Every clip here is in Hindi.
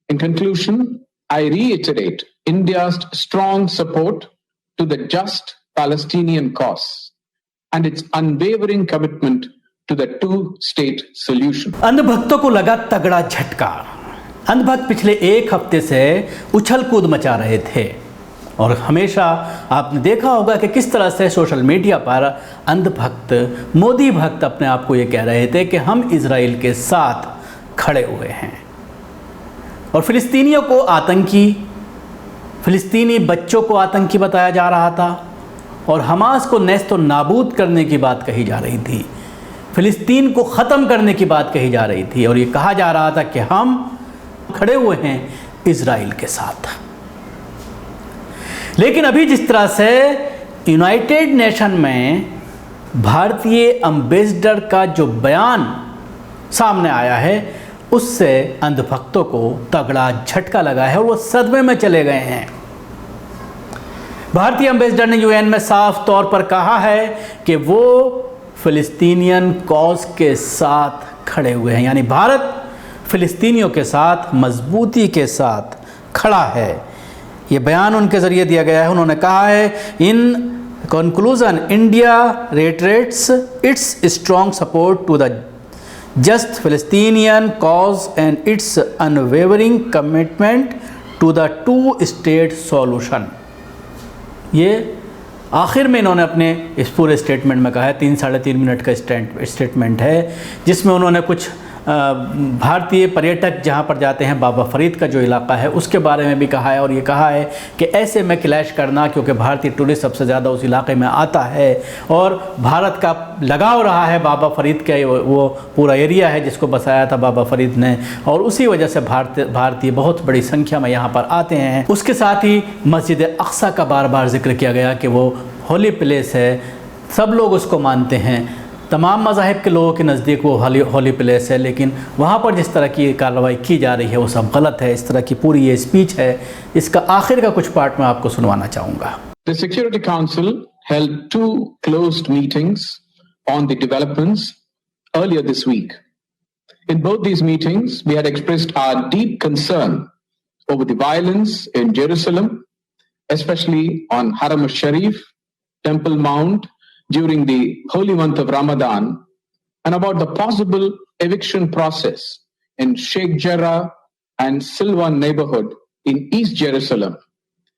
In conclusion, I reiterate India's strong support to the just Palestinian cause and its unwavering commitment to the two-state solution. अंधभक्तों को लगा तगड़ा झटका। अंधभक्त पिछले एक हफ्ते से उछल कूद मचा रहे थे और हमेशा आपने देखा होगा कि किस तरह से सोशल मीडिया पर अंधभक्त, मोदी भक्त अपने आप को ये कह रहे थे कि हम इजराइल के साथ खड़े हुए हैं और फिलिस्तीनियों को आतंकी, फिलिस्तीनी बच्चों को आतंकी बताया जा रहा था और हमास को नेस्त और नाबूद करने की बात कही जा रही थी, फिलिस्तीन को ख़त्म करने की बात कही जा रही थी और ये कहा जा रहा था कि हम खड़े हुए हैं इजराइल के साथ। लेकिन अभी जिस तरह से यूनाइटेड नेशन में भारतीय एम्बेसडर का जो बयान सामने आया है उससे अंधभक्तों को तगड़ा झटका लगा है और वो सदमे में चले गए हैं। भारतीय एम्बेसडर ने यूएन में साफ तौर पर कहा है कि वो फिलिस्तीनियन कॉज के साथ खड़े हुए हैं, यानी भारत फिलिस्तीनियों के साथ मजबूती के साथ खड़ा है। ये बयान उनके ज़रिए दिया गया है। उन्होंने कहा है, in conclusion India reiterates its strong support to the just Palestinian cause and its unwavering commitment to the two-state solution। ये आखिर में इन्होंने अपने इस पूरे स्टेटमेंट में कहा है, 3-3.5 मिनट का स्टेटमेंट है जिसमें उन्होंने कुछ भारतीय पर्यटक जहाँ पर जाते हैं, बाबा फरीद का जो इलाका है उसके बारे में भी कहा है और ये कहा है कि ऐसे में क्लैश करना, क्योंकि भारतीय टूरिस्ट सबसे ज़्यादा उस इलाके में आता है और भारत का लगाव रहा है बाबा फरीद का वो पूरा एरिया है जिसको बसाया था बाबा फरीद ने और उसी वजह से भारतीय बहुत बड़ी संख्या में यहाँ पर आते हैं। उसके साथ ही मस्जिद अक्सा का बार बार जिक्र किया गया कि वो होली प्लेस है, सब लोग उसको मानते हैं, तमाम मज़ाहिब के लोगों के नज़दीक वो होली प्लेस है, लेकिन वहाँ पर जिस तरह की कार्रवाई की जा रही है वो सब गलत है। इस तरह की पूरी ये स्पीच है, इसका आखिर का कुछ पार्ट मैं आपको सुनवाना चाहूँगा। The Security Council held 2 closed meetings on the developments earlier this week. In both these meetings, we had expressed our deep concern over the violence in Jerusalem, especially on Haram al-Sharif, Temple Mount, during the holy month of Ramadan, and about the possible eviction process in Sheikh Jarrah and Silwan neighborhood in East Jerusalem,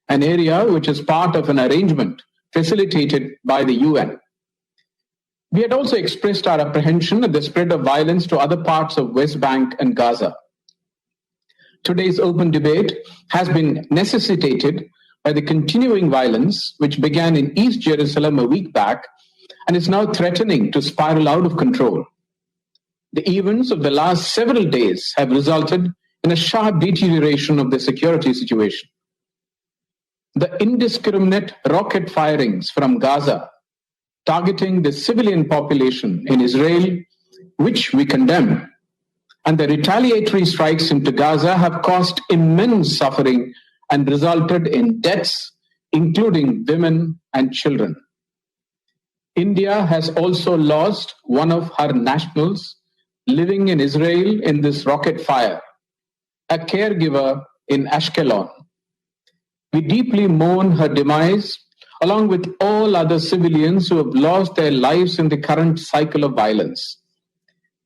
an area which is part of an arrangement facilitated by the UN. We had also expressed our apprehension at the spread of violence to other parts of West Bank and Gaza. Today's open debate has been necessitated by the continuing violence which began in East Jerusalem a week back and is now threatening to spiral out of control. The events of the last several days have resulted in a sharp deterioration of the security situation. The indiscriminate rocket firings from Gaza targeting the civilian population in Israel, which we condemn, and the retaliatory strikes into Gaza have caused immense suffering and resulted in deaths, including women and children. India has also lost one of her nationals living in Israel in this rocket fire, a caregiver in Ashkelon. We deeply mourn her demise, along with all other civilians who have lost their lives in the current cycle of violence.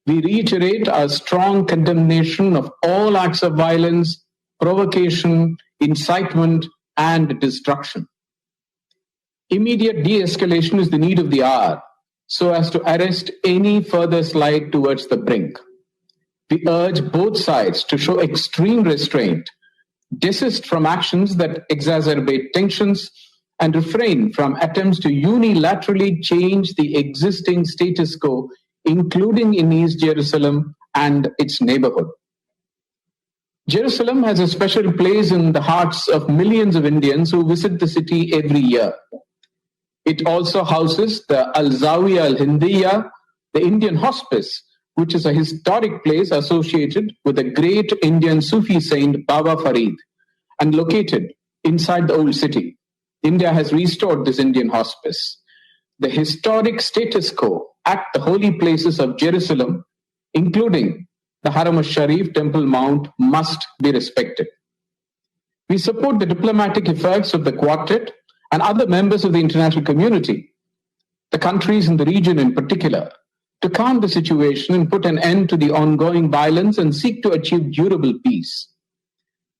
We reiterate our strong condemnation of all acts of violence, provocation, incitement, and destruction. Immediate de-escalation is the need of the hour, so as to arrest any further slide towards the brink. We urge both sides to show extreme restraint, desist from actions that exacerbate tensions, and refrain from attempts to unilaterally change the existing status quo, including in East Jerusalem and its neighborhood. Jerusalem has a special place in the hearts of millions of Indians who visit the city every year. It also houses the Al-Zawiya Al-Hindiya, the Indian hospice, which is a historic place associated with the great Indian Sufi saint Baba Farid and located inside the old city. India has restored this Indian hospice. The historic status quo at the holy places of Jerusalem, including the Haram al-Sharif Temple Mount must be respected. We support the diplomatic efforts of the Quartet and other members of the international community, the countries in the region in particular, to calm the situation and put an end to the ongoing violence and seek to achieve durable peace.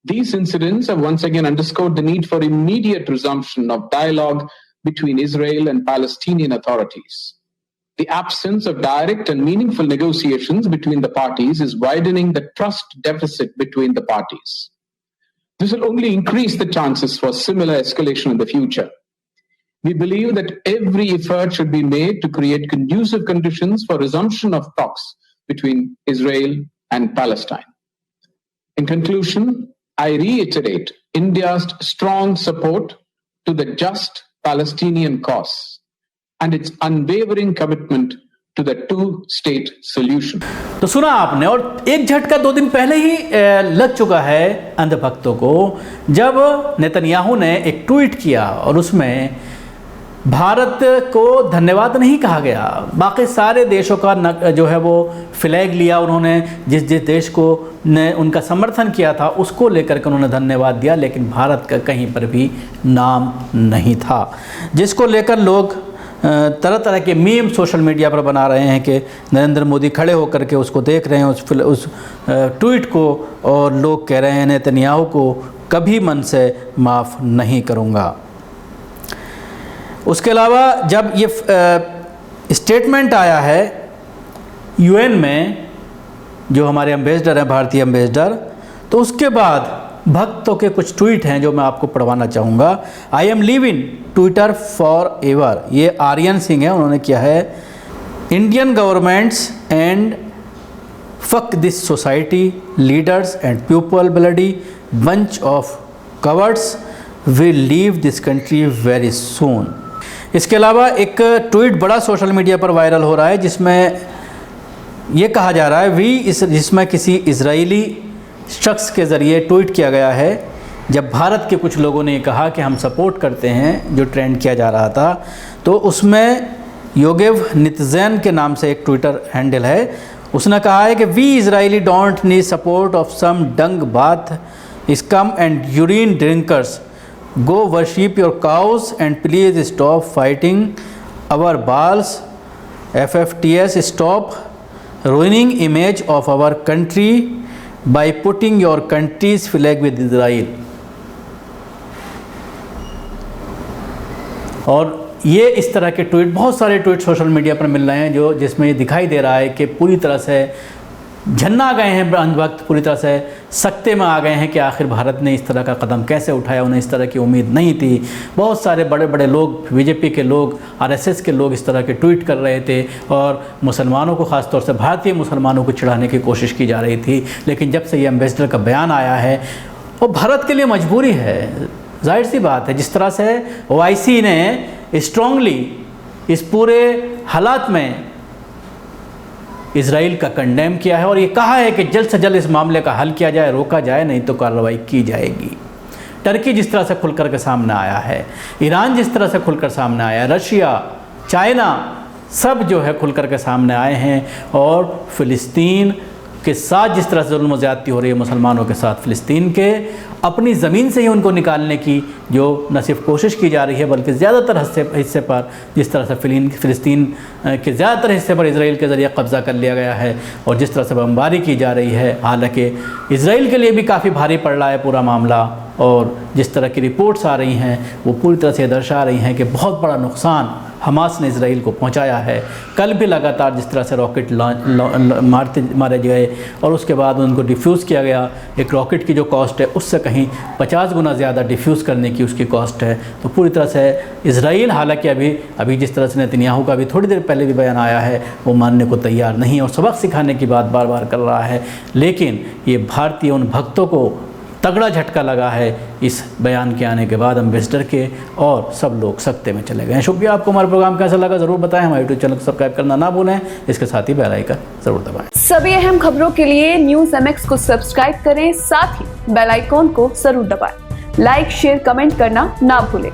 These incidents have once again underscored the need for immediate resumption of dialogue between Israel and Palestinian authorities. The absence of direct and meaningful negotiations between the parties is widening the trust deficit between the parties. This will only increase the chances for similar escalation in the future. We believe that every effort should be made to create conducive conditions for resumption of talks between Israel and Palestine. In conclusion, I reiterate India's strong support to the just Palestinian cause and its unwavering commitment to the two-state solution. तो सुना आपने, और एक झटका 2 दिन पहले ही लग चुका है अंधभक्तों को, जब नेतन्याहू ने एक ट्वीट किया और उसमें भारत को धन्यवाद नहीं कहा गया। बाकी सारे देशों का जो है वो फ्लैग लिया उन्होंने, जिस देश को ने उनका समर्थन किया था उसको लेकर के उन्होंने धन्यवाद दिया, लेकिन भारत का कहीं पर भी नाम नहीं था, जिसको लेकर लोग तरह तरह के मीम सोशल मीडिया पर बना रहे हैं कि नरेंद्र मोदी खड़े होकर के उसको देख रहे हैं उस ट्वीट को, और लोग कह रहे हैं नेतन्याहू को कभी मन से माफ़ नहीं करूँगा। उसके अलावा जब ये स्टेटमेंट आया है यूएन में, जो हमारे एम्बेसडर हैं, भारतीय एम्बेसडर, तो उसके बाद भक्तों के कुछ ट्वीट हैं जो मैं आपको पढ़वाना चाहूँगा। I am living Twitter for ever, ये आर्यन सिंह है, उन्होंने किया है। Indian governments and fuck this society leaders and people bloody bunch of coverts will leave this country very soon. इसके अलावा एक ट्वीट बड़ा सोशल मीडिया पर वायरल हो रहा है जिसमें ये कहा जा रहा है जिसमें किसी इजरायली शख्स के ज़रिए ट्वीट किया गया है, जब भारत के कुछ लोगों ने कहा कि हम सपोर्ट करते हैं, जो ट्रेंड किया जा रहा था, तो उसमें योगेव नितजैन के नाम से एक ट्विटर हैंडल है, उसने कहा है कि we Israeli don't need support of some dung bath scum and urine drinkers, go worship your cows and please stop fighting our balls. FFTS, stop ruining image of our country by putting your country's flag with Israel. और ये इस तरह के ट्वीट, बहुत सारे ट्वीट सोशल मीडिया पर मिल रहे हैं जिसमें ये दिखाई दे रहा है कि पूरी तरह से झन्ना गए हैं अंधभक्त, पूरी तरह से सकते में आ गए हैं कि आखिर भारत ने इस तरह का कदम कैसे उठाया, उन्हें इस तरह की उम्मीद नहीं थी। बहुत सारे बड़े बड़े लोग, बीजेपी के लोग, आरएसएस के लोग इस तरह के ट्वीट कर रहे थे और मुसलमानों को, ख़ासतौर से भारतीय मुसलमानों को चिढ़ाने की कोशिश की जा रही थी। लेकिन जब से ये एम्बेसडर का बयान आया है, वो भारत के लिए मजबूरी है, जाहिर सी बात है। जिस तरह से ओआईसी ने स्ट्रांगली इस पूरे हालात में इजराइल का कंडेम किया है और ये कहा है कि जल्द से जल्द इस मामले का हल किया जाए, रोका जाए, नहीं तो कार्रवाई की जाएगी। टर्की जिस तरह से खुलकर के सामने आया है, ईरान जिस तरह से खुलकर सामने आया है, रशिया, चाइना, सब जो है खुलकर के सामने आए हैं। और फ़िलिस्तीन के साथ जिस तरह से जुल्म ज़्यादती हो रही है मुसलमानों के साथ, फ़िलिस्तीन के अपनी ज़मीन से ही उनको निकालने की जो न सिर्फ कोशिश की जा रही है बल्कि ज़्यादातर हिस्से पर, जिस तरह से फ़िलिस्तीन के ज़्यादातर हिस्से पर इजराइल के ज़रिए कब्ज़ा कर लिया गया है और जिस तरह से बमबारी की जा रही है, हालांकि इजराइल के लिए भी काफ़ी भारी पड़ रहा है पूरा मामला। और जिस तरह की रिपोर्ट्स आ रही हैं वो पूरी तरह से दर्शा रही हैं कि बहुत बड़ा नुकसान हमास ने इजराइल को पहुंचाया है। कल भी लगातार जिस तरह से रॉकेट मारे गए और उसके बाद उनको डिफ्यूज़ किया गया, एक रॉकेट की जो कॉस्ट है उससे कहीं 50 गुना ज़्यादा डिफ्यूज़ करने की उसकी कॉस्ट है। तो पूरी तरह से इजराइल, हालांकि अभी जिस तरह से नेतन्याहू का भी थोड़ी देर पहले भी बयान आया है, वो मानने को तैयार नहीं है और सबक सिखाने की बात बार बार कर रहा है। लेकिन ये भारतीय उन भक्तों को तगड़ा झटका लगा है इस बयान के आने के बाद एम्बेसडर के, और सब लोग सकते में चले गए। शुक्रिया। आपको हमारा प्रोग्राम कैसा लगा ज़रूर बताएं। हमारे यूट्यूब चैनल को सब्सक्राइब करना ना भूलें, इसके साथ ही बेल आइकन ज़रूर दबाएं। सभी अहम खबरों के लिए न्यूज़ MX को सब्सक्राइब करें, साथ ही बेल आइकॉन को जरूर दबाएं। लाइक, शेयर, कमेंट करना ना भूलें।